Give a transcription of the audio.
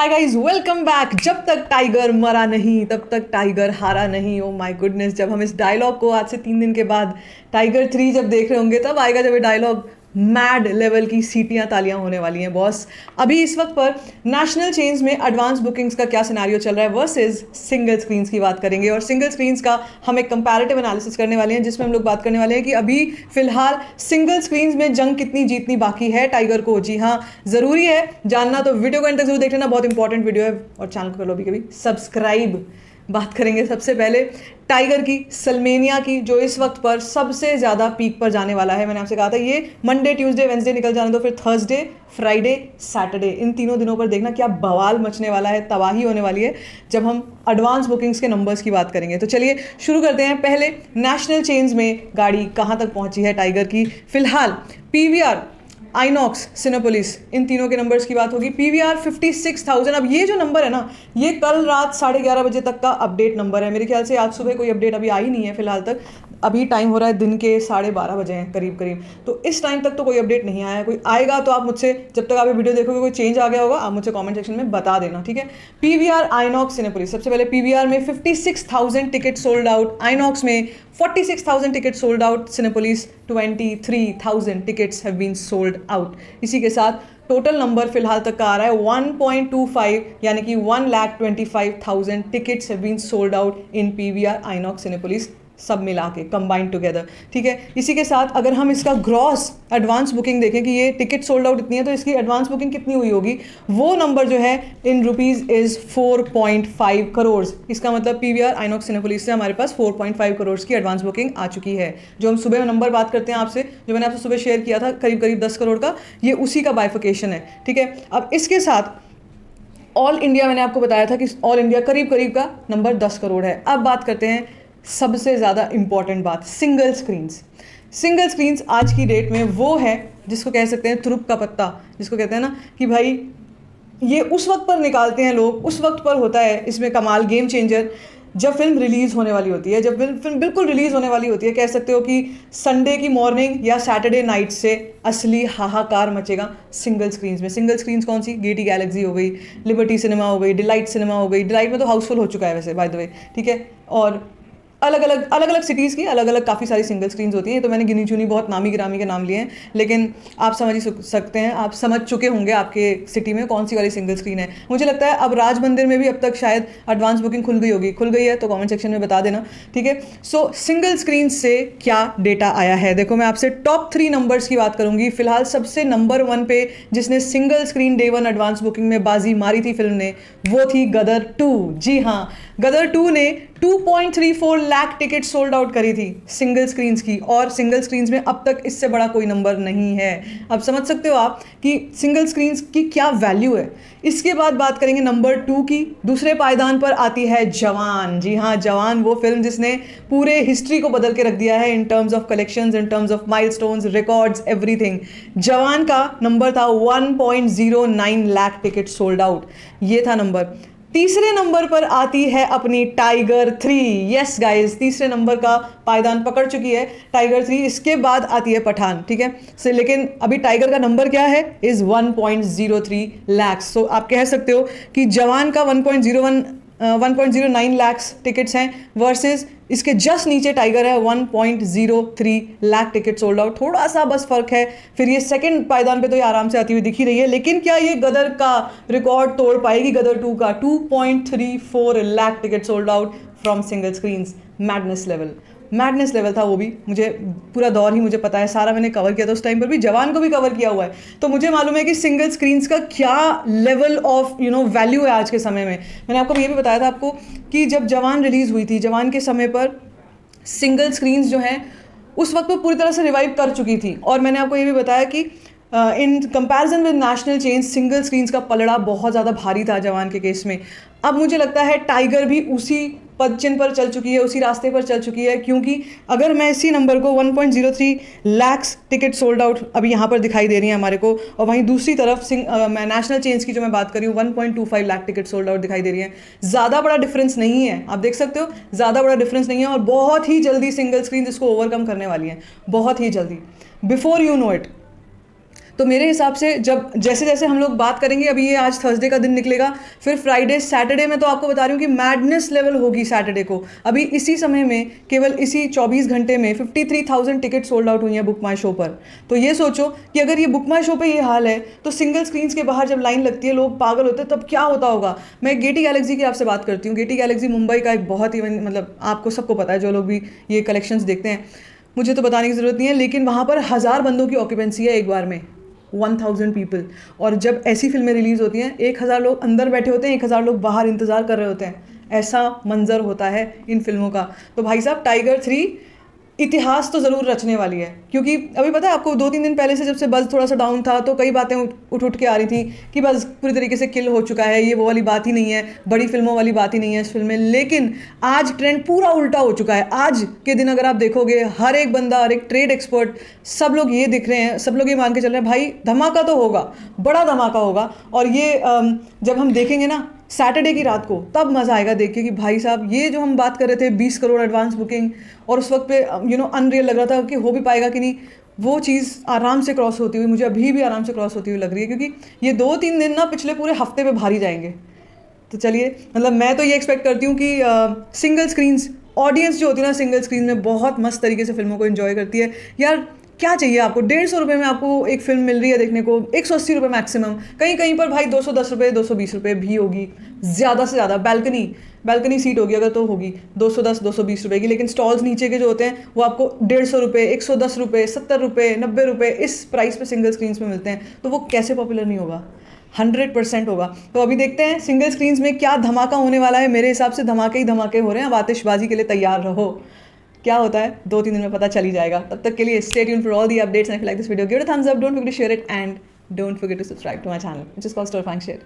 Hi guys, welcome back. जब तक tiger मरा नहीं तब तक टाइगर हारा नहीं। ओ माय गुडनेस, जब हम इस डायलॉग को आज से 3 दिन के बाद टाइगर 3 जब देख रहे होंगे तब आएगा जब ये डायलॉग मैड लेवल की सीटियां तालियां होने वाली हैं बॉस। अभी इस वक्त पर नेशनल चेन्स में एडवांस बुकिंग्स का क्या सिनेरियो चल रहा है वर्सेस सिंगल स्क्रीन्स की बात करेंगे। और सिंगल स्क्रीन्स का हम एक कंपैरेटिव एनालिसिस करने वाले हैं जिसमें हम लोग बात करने वाले हैं कि अभी फिलहाल सिंगल स्क्रीन्स में जंग कितनी जीतनी बाकी है टाइगर को। जी हाँ, ज़रूरी है जानना, तो वीडियो को एंड तक जरूर देख लेना, बहुत इंपॉर्टेंट वीडियो है। और चैनल को कर लो भी कभी सब्सक्राइब। बात करेंगे सबसे पहले टाइगर की, सलमेनिया की, जो इस वक्त पर सबसे ज़्यादा पीक पर जाने वाला है। मैंने आपसे कहा था ये मंडे, ट्यूसडे, वेंसडे निकल जाने दो, फिर थर्सडे, फ्राइडे, सैटरडे, इन तीनों दिनों पर देखना क्या बवाल मचने वाला है, तबाही होने वाली है जब हम एडवांस बुकिंग्स के नंबर्स की बात करेंगे। तो चलिए शुरू करते हैं। पहले नेशनल चेन्स में गाड़ी कहाँ तक पहुँची है टाइगर की। फिलहाल पीवीआर, आइनॉक्स, सिनेपोलिस, इन तीनों के नंबर्स की बात होगी। पीवीआर 56,000। अब ये जो नंबर है ना, ये कल रात 11:30 बजे तक का अपडेट नंबर है। मेरे ख्याल से आज सुबह कोई अपडेट अभी आई नहीं है फिलहाल तक। अभी टाइम हो रहा है दिन के 12:30 बजे हैं करीब करीब, तो इस टाइम तक तो कोई अपडेट नहीं आया है। कोई आएगा तो आप मुझसे, जब तक आप ये वीडियो देखोगे कोई चेंज आ गया होगा, आप मुझे कमेंट सेक्शन में बता देना, ठीक है। PVR, Inox, Cinepolis. सबसे पहले पीवीआर में 56,000 टिकट सोल्ड आउट, आइनॉक्स में 46,000 ticket sold out, Cinepolis 23,000 tickets have been sold out. इसी के साथ टोटल नंबर फिलहाल तक का आ रहा है 1.25, यानी कि 1,25,000 tickets have been sold out in PVR, Inox, Cinepolis, सब मिला के कंबाइंड टुगेदर, ठीक है। इसी के साथ अगर हम इसका ग्रॉस एडवांस बुकिंग देखें कि ये टिकट सोल्ड आउट इतनी है तो इसकी एडवांस बुकिंग कितनी हुई होगी, वो नंबर जो है इन रुपीज़ इज़ 4.5 करोड़। इसका मतलब पीवीआर, आइनॉक्स, सिनेपोलिस से हमारे पास 4.5 करोड़ की एडवांस बुकिंग आ चुकी है। जो हम सुबह नंबर बात करते हैं आपसे, जो मैंने आपसे सुबह शेयर किया था करीब करीब 10 करोड़ का, ये उसी का बाइफिकेशन है, ठीक है। अब इसके साथ ऑल इंडिया, मैंने आपको बताया था कि ऑल इंडिया करीब करीब का नंबर 10 करोड़ है। अब बात करते हैं सबसे ज़्यादा इंपॉर्टेंट बात, सिंगल स्क्रीन्स। सिंगल स्क्रीन्स आज की डेट में वो है जिसको कह सकते हैं तुरुप का पत्ता, जिसको कहते हैं ना कि भाई ये उस वक्त पर निकालते हैं लोग, उस वक्त पर होता है इसमें कमाल, गेम चेंजर, जब फिल्म रिलीज़ होने वाली होती है, जब फिल्म बिल्कुल रिलीज़ होने वाली होती है। कह सकते हो कि संडे की मॉर्निंग या सैटरडे नाइट से असली हाहाकार मचेगा सिंगल स्क्रीन्स में। सिंगल स्क्रीन्स कौन सी? गेटी गैलेक्सी हो गई, लिबर्टी सिनेमा हो गई, डिलाइट सिनेमा हो गई। डिलाइट में तो हाउसफुल हो चुका है वैसे, बाय द वे, ठीक है। और अलग अलग सिटीज़ की अलग अलग काफ़ी सारी सिंगल स्क्रीन्स होती हैं। तो मैंने गिनी चुनी बहुत नामी गिरामी के नाम लिए हैं, लेकिन आप समझ ही सकते हैं, आप समझ चुके होंगे आपके सिटी में कौन सी वाली सिंगल स्क्रीन है। मुझे लगता है अब राज मंदिर में भी अब तक शायद एडवांस बुकिंग खुल गई होगी। खुल गई है तो कमेंट सेक्शन में बता देना, ठीक है। सो सिंगल स्क्रीन से क्या डेटा आया है, देखो मैं आपसे टॉप 3 नंबर्स की बात करूंगी। फिलहाल सबसे नंबर 1 पे जिसने single screen day 1 advance booking में बाजी मारी थी फिल्म ने, वो थी गदर 2। जी हाँ, गदर 2 ने 2.34 लाख टिकट सोल्ड आउट करी थी सिंगल स्क्रीन्स की, और सिंगल स्क्रीन्स में अब तक इससे बड़ा कोई नंबर नहीं है। अब समझ सकते हो आप कि सिंगल स्क्रीन्स की क्या वैल्यू है। इसके बाद बात करेंगे नंबर 2 की। दूसरे पायदान पर आती है जवान। जी हाँ, जवान वो फिल्म जिसने पूरे हिस्ट्री को बदल के रख दिया है in terms of collections, in terms of milestones, records, everything. जवान का नंबर था 1.09 लाख टिकट सोल्ड आउट, ये था नंबर। तीसरे नंबर पर आती है अपनी टाइगर 3। यस गाइस, तीसरे नंबर का पायदान पकड़ चुकी है टाइगर 3। इसके बाद आती है पठान, ठीक है। से लेकिन अभी टाइगर का नंबर क्या है, इज 1.03 लाख। सो आप कह सकते हो कि जवान का 1.09 लाख टिकट्स हैं वर्सेस इसके जस्ट नीचे टाइगर है 1.03 लाख टिकट सोल्ड आउट। थोड़ा सा बस फर्क है। फिर ये सेकंड पायदान पे तो ये आराम से आती हुई दिख ही रही है, लेकिन क्या ये गदर का रिकॉर्ड तोड़ पाएगी? गदर 2 का 2.34 lakh ticket sold out from single screens. Madness level था वो भी। मुझे पूरा दौर ही मुझे पता है, सारा मैंने कवर किया था उस टाइम पर भी, जवान को भी कवर किया हुआ है, तो मुझे मालूम है कि सिंगल स्क्रीन्स का क्या लेवल ऑफ वैल्यू है आज के समय में। मैंने आपको ये भी बताया था आपको कि जब जवान रिलीज़ हुई थी, जवान के समय पर सिंगल स्क्रीन्स जो हैं उस वक्त पर पूरी तरह से रिवाइव कर चुकी थी। और मैंने आपको ये भी बताया कि in comparison with national chains single screens का पलड़ा बहुत ज़्यादा भारी था जवान के केस में। अब मुझे लगता है टाइगर भी उसी पदचिन्ह पर चल चुकी है, उसी रास्ते पर चल चुकी है, क्योंकि अगर मैं इसी नंबर को 1.03 लाख टिकट सोल्ड आउट अभी यहाँ पर दिखाई दे रही है हमारे को, और वहीं दूसरी तरफ मैं नेशनल चेन्स की जो मैं बात कर रही हूँ 1.25 लाख टिकट सोल्ड आउट दिखाई दे रही है। ज़्यादा बड़ा डिफरेंस नहीं है, आप देख सकते हो, ज़्यादा बड़ा डिफरेंस नहीं है। और बहुत ही जल्दी सिंगल स्क्रीन इसको ओवरकम करने वाली है, बहुत ही जल्दी, बिफोर यू नो इट। तो मेरे हिसाब से जब जैसे जैसे हम लोग बात करेंगे, अभी ये आज थर्सडे का दिन निकलेगा, फिर फ्राइडे सैटरडे में तो आपको बता रही हूँ कि मैडनेस लेवल होगी सैटरडे को। अभी इसी समय में केवल इसी 24 घंटे में 53,000 टिकट सोल्ड आउट हुई हैं बुक माई शो पर। तो ये सोचो कि अगर ये बुक माई शो पे ये हाल है तो सिंगल स्क्रीन्स के बाहर जब लाइन लगती है लोग पागल होते हैं, तब क्या होता होगा। मैं गेटी गैलेक्सी की आपसे बात करती हूँ। गेटी गैलेक्सी मुंबई का एक बहुत ही, मतलब आपको सबको पता है जो लोग भी ये कलेक्शंस देखते हैं, मुझे तो बताने की ज़रूरत नहीं है, लेकिन वहाँ पर 1000 बंदों की ऑक्यूपेंसी है एक बार में, 1000 पीपल। और जब ऐसी फिल्में रिलीज़ होती हैं 1000 लोग अंदर बैठे होते हैं, 1000 लोग बाहर इंतज़ार कर रहे होते हैं। ऐसा मंजर होता है इन फिल्मों का। तो भाई साहब टाइगर 3 इतिहास तो ज़रूर रचने वाली है, क्योंकि अभी पता है आपको 2-3 दिन पहले से जब से बज़ थोड़ा सा डाउन था तो कई बातें उठ के आ रही थी कि बस पूरी तरीके से किल हो चुका है, ये वो वाली बात ही नहीं है, बड़ी फिल्मों वाली बात ही नहीं है इस फिल्म में। लेकिन आज ट्रेंड पूरा उल्टा हो चुका है। आज के दिन अगर आप देखोगे, हर एक बंदा, हर एक ट्रेड एक्सपर्ट, सब लोग ये दिख रहे हैं, सब लोग ये मान के चल रहे हैं भाई धमाका तो होगा, बड़ा धमाका होगा। और ये जब हम देखेंगे ना सैटरडे की रात को, तब मज़ा आएगा देख के कि भाई साहब ये जो हम बात कर रहे थे 20 करोड़ एडवांस बुकिंग, और उस वक्त पे अनरियल लग रहा था कि हो भी पाएगा कि नहीं, वो चीज़ आराम से क्रॉस होती हुई, मुझे अभी भी आराम से क्रॉस होती हुई लग रही है, क्योंकि ये 2-3 दिन ना पिछले पूरे हफ्ते पे भारी जाएंगे। तो चलिए, मतलब मैं तो ये एक्सपेक्ट करती हूँ कि सिंगल स्क्रीन्स ऑडियंस जो होती है ना, सिंगल स्क्रीन में बहुत मस्त तरीके से फिल्मों को एंजॉय करती है। यार क्या चाहिए आपको, 150 रुपये में आपको एक फिल्म मिल रही है देखने को, 180 रुपये मैक्सिमम, कहीं कहीं पर भाई 210 रुपये 220 रुपये भी होगी, ज़्यादा से ज़्यादा बैल्कनी सीट होगी अगर तो होगी 210-220 रुपये की। लेकिन स्टॉल्स नीचे के जो होते हैं वो आपको 150 रुपये, 110 रुपये, 70 रुपये, 90 रुपये, इस प्राइस पे सिंगल स्क्रीन्स में मिलते हैं। तो वो कैसे पॉपुलर नहीं होगा, 100% होगा। तो अभी देखते हैं सिंगल स्क्रीन्स में क्या धमाका होने वाला है। मेरे हिसाब से धमाके ही धमाके हो रहे हैं। अब आतिशबाजी के लिए तैयार रहो, क्या होता है 2-3 दिन में पता चल ही जाएगा। तब तक के लिए stay tuned for all the updates, and if you like this video give it a thumbs up, don't forget to share it, and don't forget to subscribe to my channel which is called store fang share.